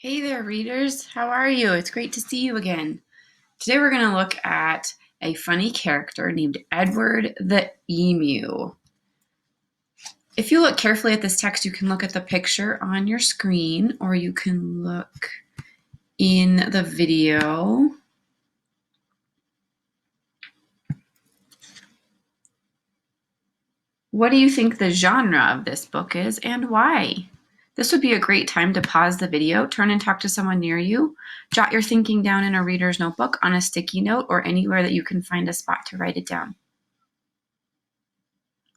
Hey there, readers. How are you? It's great to see you again. Today we're going to look at a funny character named Edward the Emu. If you look carefully at this text, you can look at the picture on your screen, or you can look in the video. What do you think the genre of this book is, and why? This would be a great time to pause the video, turn and talk to someone near you, jot your thinking down in a reader's notebook, on a sticky note, or anywhere that you can find a spot to write it down.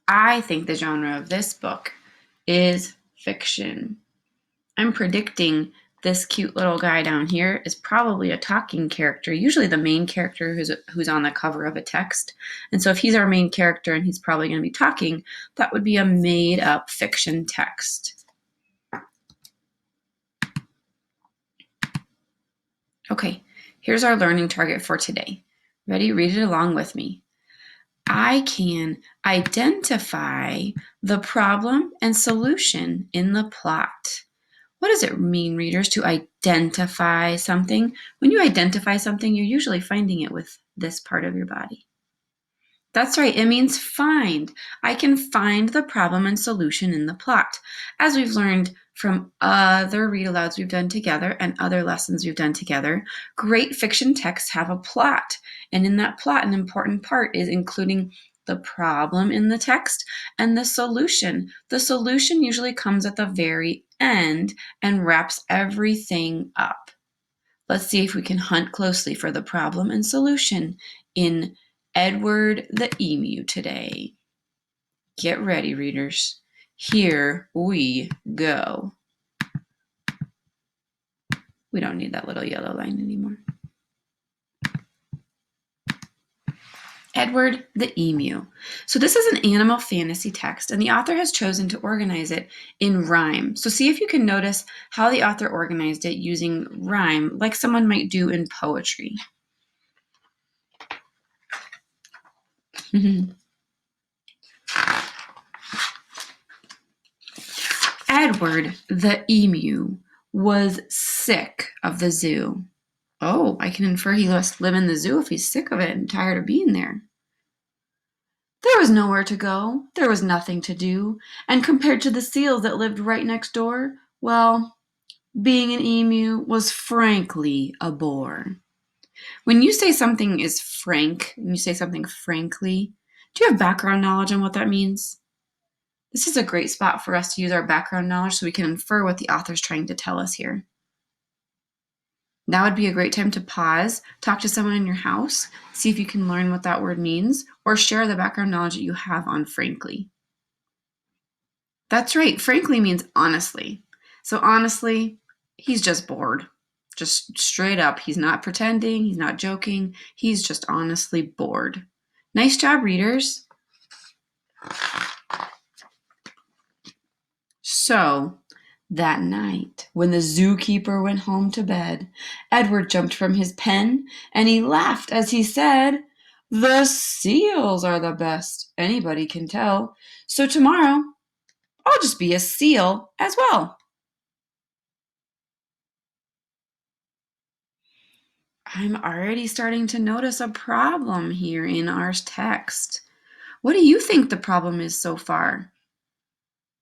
I think the genre of this book is fiction. I'm predicting this cute little guy down here is probably a talking character, usually the main character who's on the cover of a text. And so if he's our main character and he's probably going to be talking, that would be a made-up fiction text. Okay, here's our learning target for today. Ready? Read it along with me. I can identify the problem and solution in the plot. What does it mean, readers, to identify something? When you identify something, you're usually finding it with this part of your body. That's right, it means find. I can find the problem and solution in the plot. As we've learned from other read-alouds we've done together and other lessons we've done together, great fiction texts have a plot. And in that plot, an important part is including the problem in the text and the solution. The solution usually comes at the very end and wraps everything up. Let's see if we can hunt closely for the problem and solution in Edward the Emu today. Get ready, readers. Here we go. We don't need that little yellow line anymore. Edward the Emu. So this is an animal fantasy text, and the author has chosen to organize it in rhyme. So see if you can notice how the author organized it using rhyme, like someone might do in poetry. Edward the Emu was sick of the zoo. Oh, I can infer he must live in the zoo if he's sick of it and tired of being there. There was nowhere to go, there was nothing to do, and compared to the seals that lived right next door, well, being an emu was frankly a bore. When you say something is frank, when you say something frankly, do you have background knowledge on what that means? This is a great spot for us to use our background knowledge so we can infer what the author's trying to tell us here. Now would be a great time to pause, talk to someone in your house, see if you can learn what that word means, or share the background knowledge that you have on frankly. That's right, frankly means honestly. So honestly, he's just bored. Just straight up, he's not pretending, he's not joking, he's just honestly bored. Nice job, readers. So, that night, when the zookeeper went home to bed, Edward jumped from his pen and he laughed as he said, "The seals are the best, anybody can tell. So tomorrow, I'll just be a seal as well." I'm already starting to notice a problem here in our text. What do you think the problem is so far?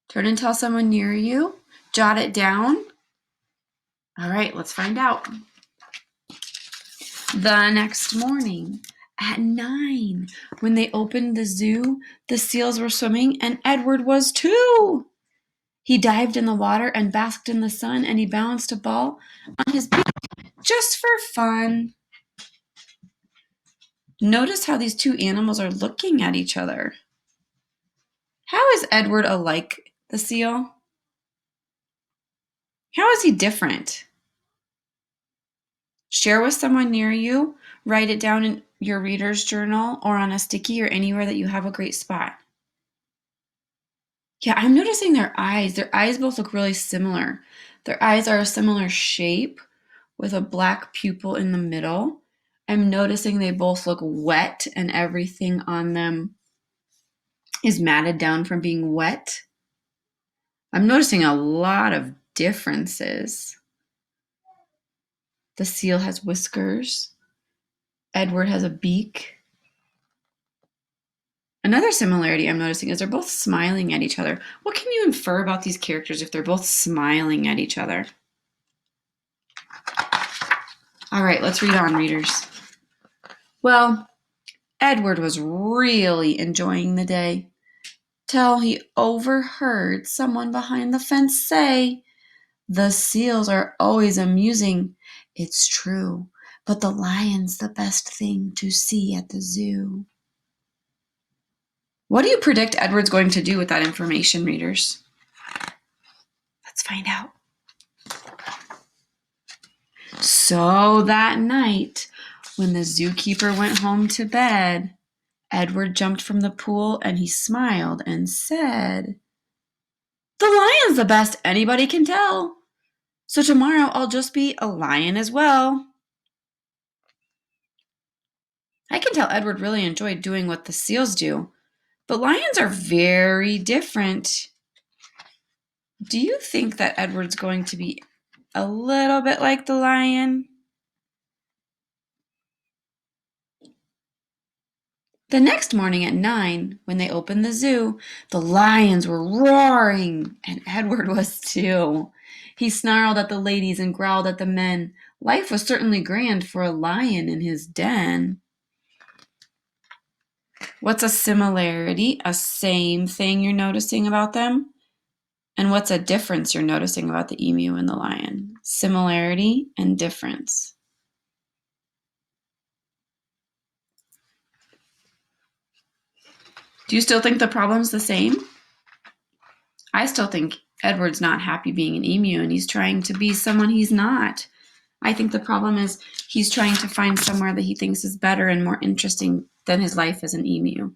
Turn and tell someone near you. Jot it down. All right, let's find out. The next morning at 9, when they opened the zoo, the seals were swimming and Edward was too. He dived in the water and basked in the sun, and he balanced a ball on his beak just for fun. Notice how these two animals are looking at each other. How is Edward alike the seal? How is he different? Share with someone near you. Write it down in your reader's journal or on a sticky or anywhere that you have a great spot. Yeah, I'm noticing their eyes. Their eyes both look really similar. Their eyes are a similar shape with a black pupil in the middle. I'm noticing they both look wet and everything on them is matted down from being wet. I'm noticing a lot of differences. The seal has whiskers. Edward has a beak. Another similarity I'm noticing is they're both smiling at each other. What can you infer about these characters if they're both smiling at each other? All right, let's read on, readers. Well, Edward was really enjoying the day till he overheard someone behind the fence say, "The seals are always amusing. It's true, but the lion's the best thing to see at the zoo." What do you predict Edward's going to do with that information, readers? Let's find out. So that night, when the zookeeper went home to bed, Edward jumped from the pool and he smiled and said, "The lion's the best anybody can tell. So tomorrow I'll just be a lion as well." I can tell Edward really enjoyed doing what the seals do, but lions are very different. Do you think that Edward's going to be a little bit like the lion? The next morning at 9, when they opened the zoo, the lions were roaring, and Edward was too. He snarled at the ladies and growled at the men. Life was certainly grand for a lion in his den. What's a similarity, a same thing you're noticing about them? And what's a difference you're noticing about the emu and the lion? Similarity and difference. Do you still think the problem's the same? I still think Edward's not happy being an emu and he's trying to be someone he's not. I think the problem is he's trying to find somewhere that he thinks is better and more interesting than his life as an emu.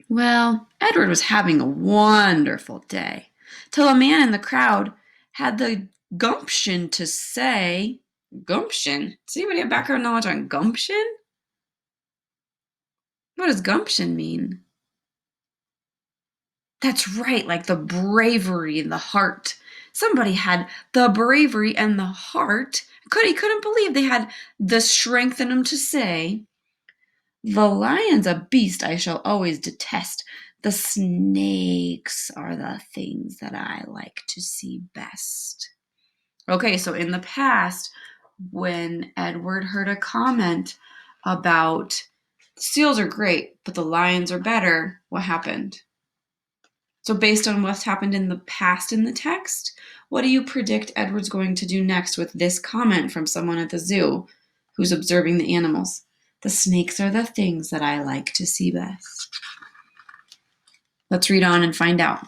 Well, Edward was having a wonderful day till a man in the crowd had the gumption to say, "Gumption? Does anybody have background knowledge on gumption? What does gumption mean?" That's right, like the bravery in the heart. Somebody had the bravery and the heart. He couldn't believe they had the strength in them to say, "The lion's a beast I shall always detest. The snakes are the things that I like to see best." Okay, so in the past, when Edward heard a comment about seals are great, but the lions are better, what happened? So based on what's happened in the past in the text, what do you predict Edward's going to do next with this comment from someone at the zoo who's observing the animals? "The snakes are the things that I like to see best." Let's read on and find out.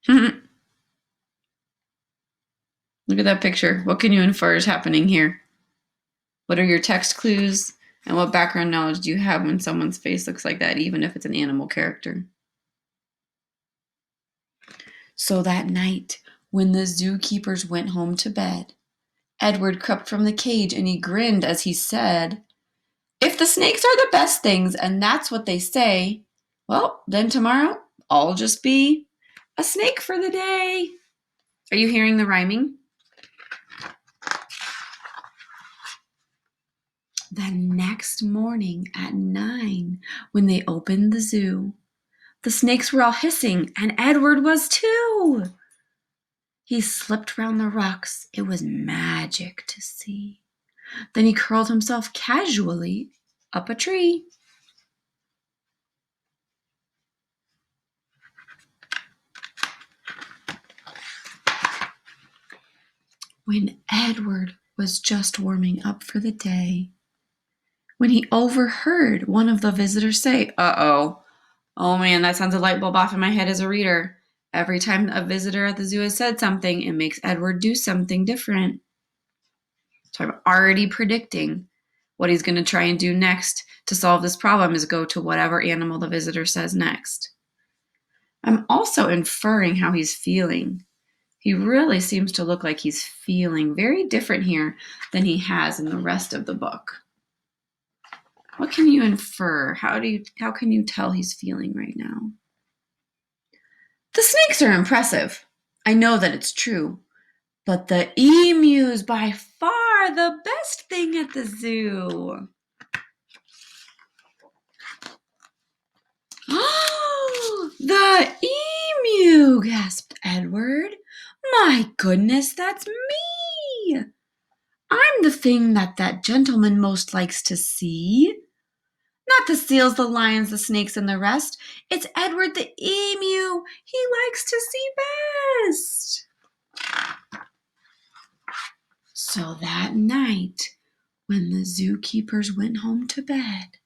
Look at that picture. What can you infer is happening here? What are your text clues? And what background knowledge do you have when someone's face looks like that, even if it's an animal character? So that night, when the zookeepers went home to bed, Edward crept from the cage and he grinned as he said, "If the snakes are the best things and that's what they say, well, then tomorrow I'll just be a snake for the day." Are you hearing the rhyming? The next morning at 9, when they opened the zoo, the snakes were all hissing and Edward was too. He slipped round the rocks. It was magic to see. Then he curled himself casually up a tree. When Edward was just warming up for the day, when he overheard one of the visitors say, "Uh-oh, oh man, that sounds a light bulb off in my head as a reader. Every time a visitor at the zoo has said something, it makes Edward do something different." So I'm already predicting what he's going to try and do next to solve this problem is go to whatever animal the visitor says next. I'm also inferring how he's feeling. He really seems to look like he's feeling very different here than he has in the rest of the book. What can you infer? How can you tell he's feeling right now? The snakes are impressive. I know that it's true. But the emu's by far the best thing at the zoo. Oh, the emu, gasped Edward. My goodness, that's me. I'm the thing that gentleman most likes to see. Not the seals, the lions, the snakes, and the rest. It's Edward the emu. He likes to see best. So that night, when the zookeepers went home to bed,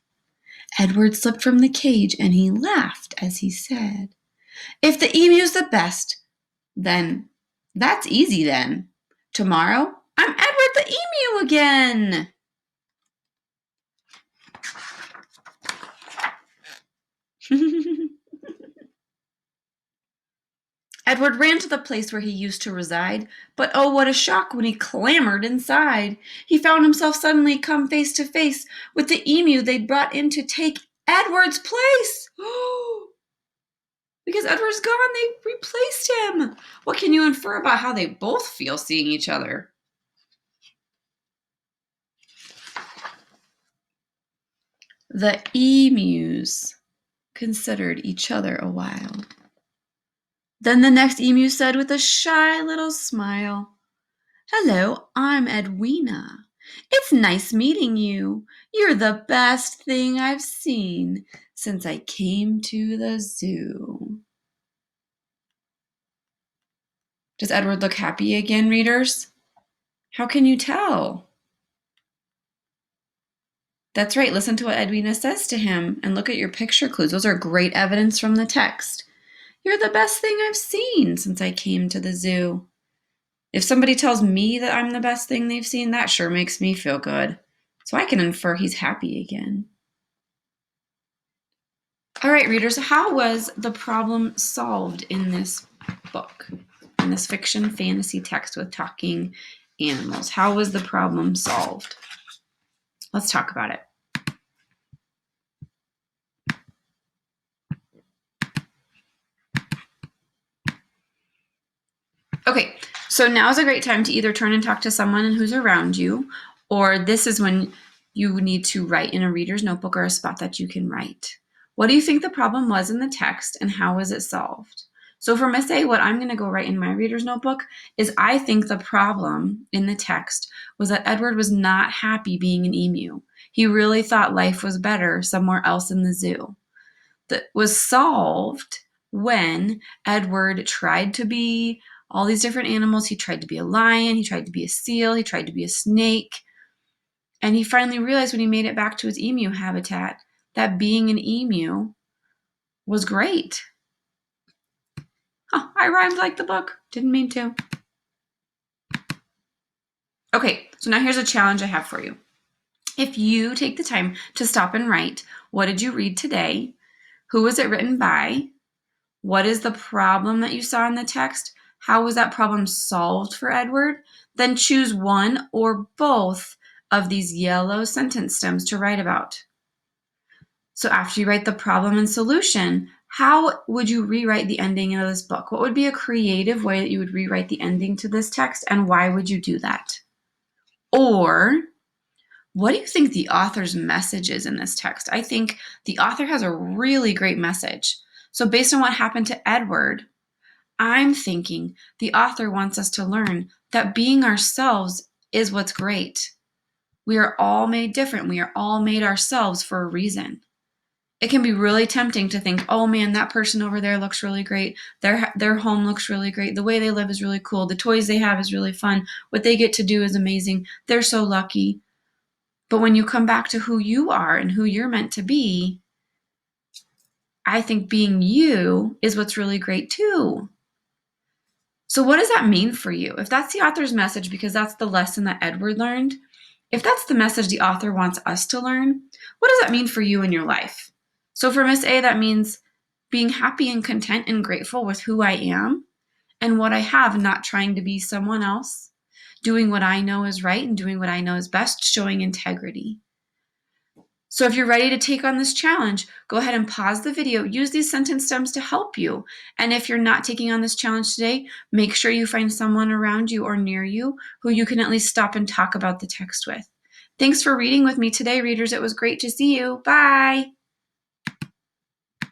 Edward slipped from the cage and he laughed as he said, "If the emu's the best, then that's easy then. Tomorrow, I'm Edward the emu again." Edward ran to the place where he used to reside, but oh, what a shock when he clambered inside. He found himself suddenly come face to face with the emu they'd brought in to take Edward's place. Because Edward's gone, they replaced him. What can you infer about how they both feel seeing each other? The emus considered each other a while. Then the next emu said with a shy little smile, "Hello, I'm Edwina. It's nice meeting you. You're the best thing I've seen since I came to the zoo." Does Edward look happy again, readers? How can you tell? That's right. Listen to what Edwina says to him and look at your picture clues. Those are great evidence from the text. You're the best thing I've seen since I came to the zoo. If somebody tells me that I'm the best thing they've seen, that sure makes me feel good. So I can infer he's happy again. All right, readers, how was the problem solved in this book, in this fiction fantasy text with talking animals? How was the problem solved? Let's talk about it. Okay, so now is a great time to either turn and talk to someone who's around you, or this is when you need to write in a reader's notebook or a spot that you can write. What do you think the problem was in the text and how was it solved? So for Miss A, what I'm going to go write in my reader's notebook is I think the problem in the text was that Edward was not happy being an emu. He really thought life was better somewhere else in the zoo. That was solved when Edward tried to be all these different animals. He tried to be a lion, he tried to be a seal, he tried to be a snake. And he finally realized when he made it back to his emu habitat that being an emu was great. I rhymed like the book. Didn't mean to. Okay, so now here's a challenge I have for you. If you take the time to stop and write, what did you read today? Who was it written by? What is the problem that you saw in the text? How was that problem solved for Edward? Then choose one or both of these yellow sentence stems to write about. So after you write the problem and solution, how would you rewrite the ending of this book? What would be a creative way that you would rewrite the ending to this text, and why would you do that? Or what do you think the author's message is in this text? I think the author has a really great message. So based on what happened to Edward, I'm thinking the author wants us to learn that being ourselves is what's great. We are all made different. We are all made ourselves for a reason. It can be really tempting to think, oh man, that person over there looks really great. Their home looks really great. The way they live is really cool. The toys they have is really fun. What they get to do is amazing. They're so lucky. But when you come back to who you are and who you're meant to be, I think being you is what's really great too. So what does that mean for you? If that's the author's message, because that's the lesson that Edward learned, if that's the message the author wants us to learn, what does that mean for you in your life? So for Miss A, that means being happy and content and grateful with who I am and what I have, not trying to be someone else, doing what I know is right and doing what I know is best, showing integrity. So if you're ready to take on this challenge, go ahead and pause the video. Use these sentence stems to help you. And if you're not taking on this challenge today, make sure you find someone around you or near you who you can at least stop and talk about the text with. Thanks for reading with me today, readers. It was great to see you. Bye.